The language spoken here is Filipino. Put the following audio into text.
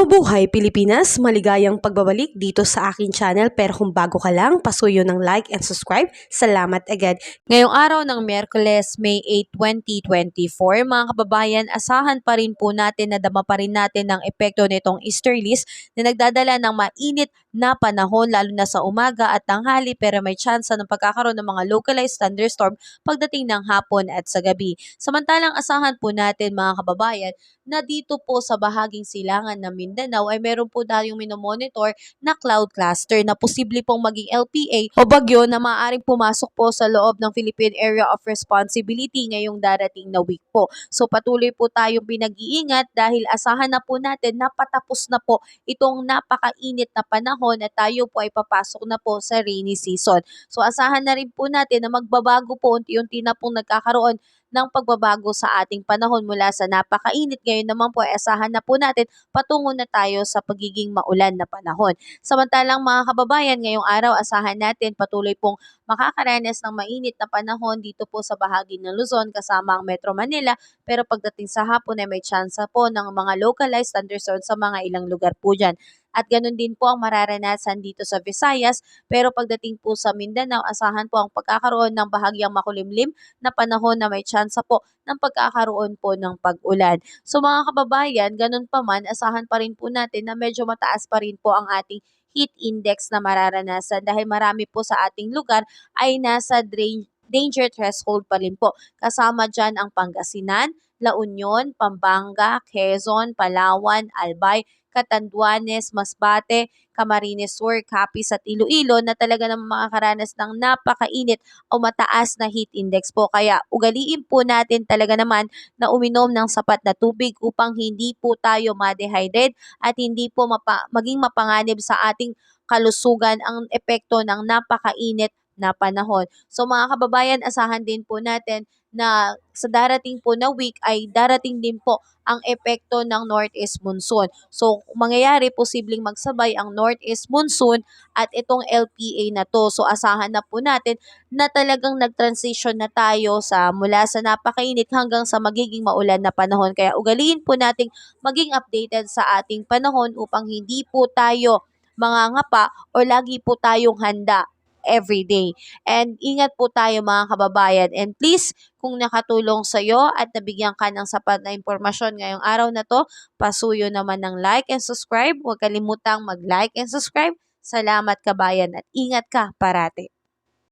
Mabuhay Pilipinas! Maligayang pagbabalik dito sa aking channel, pero kung bago ka lang, pasuyo ng like and subscribe. Salamat agad! Ngayong araw ng Miyerkules, May 8, 2024, mga kababayan, asahan pa rin po natin na dama pa rin natin ang epekto nitong easterlies na nagdadala ng mainit na panahon lalo na sa umaga at tanghali, pero may tsansa ng pagkakaroon ng mga localized thunderstorm pagdating ng hapon at sa gabi. Samantalang asahan po natin, mga kababayan, na dito po sa bahaging silangan ng Mindanao ay meron po tayong minomonitor na cloud cluster na posible pong maging LPA o bagyo na maaaring pumasok po sa loob ng Philippine Area of Responsibility ngayong darating na week po. So patuloy po tayong pinag-iingat dahil asahan na po natin na patapos na po itong napakainit na panahon at tayo po ay papasok na po sa rainy season. So asahan na rin po natin na magbabago po, unti-unti na pong nagkakaroon ng pagbabago sa ating panahon mula sa napakainit. Ngayon naman po ay asahan na po natin patungo na tayo sa pagiging maulan na panahon. Samantalang mga kababayan, ngayong araw asahan natin patuloy pong makakaranas ng mainit na panahon dito po sa bahagi ng Luzon kasama ang Metro Manila, pero pagdating sa hapon ay may tsansa po ng mga localized thunderstorms sa mga ilang lugar po dyan. At ganun din po ang mararanasan dito sa Visayas, pero pagdating po sa Mindanao, asahan po ang pagkakaroon ng bahagyang makulimlim na panahon na may tsansa po ng pagkakaroon po ng pag-ulan. So mga kababayan, ganun pa man, asahan pa rin po natin na medyo mataas pa rin po ang ating heat index na mararanasan dahil marami po sa ating lugar ay nasa danger threshold pa rin po. Kasama dyan ang Pangasinan, La Union, Pampanga, Quezon, Palawan, Albay, Catanduanes, Masbate, Camarines Sur, Capiz at Iloilo na talaga namang makakaranas ng napakainit o mataas na heat index po. Kaya ugaliin po natin talaga naman na uminom ng sapat na tubig upang hindi po tayo ma-dehydrate at hindi po maging mapanganib sa ating kalusugan ang epekto ng napakainit na panahon. So mga kababayan, asahan din po natin na sa darating po na week ay darating din po ang epekto ng northeast monsoon. So mangyayari posibleng magsabay ang northeast monsoon at itong LPA na to. So asahan na po natin na talagang nag-transition na tayo sa mula sa napakainit hanggang sa magiging maulan na panahon. Kaya ugaliin po nating maging updated sa ating panahon upang hindi po tayo mangangapa o lagi po tayong handa every day. And ingat po tayo mga kababayan. And please, kung nakatulong sa iyo at nabigyan ka ng sapat na impormasyon ngayong araw na to, pasuyo naman ng like and subscribe. Huwag kalimutang mag-like and subscribe. Salamat kabayan at ingat ka parate.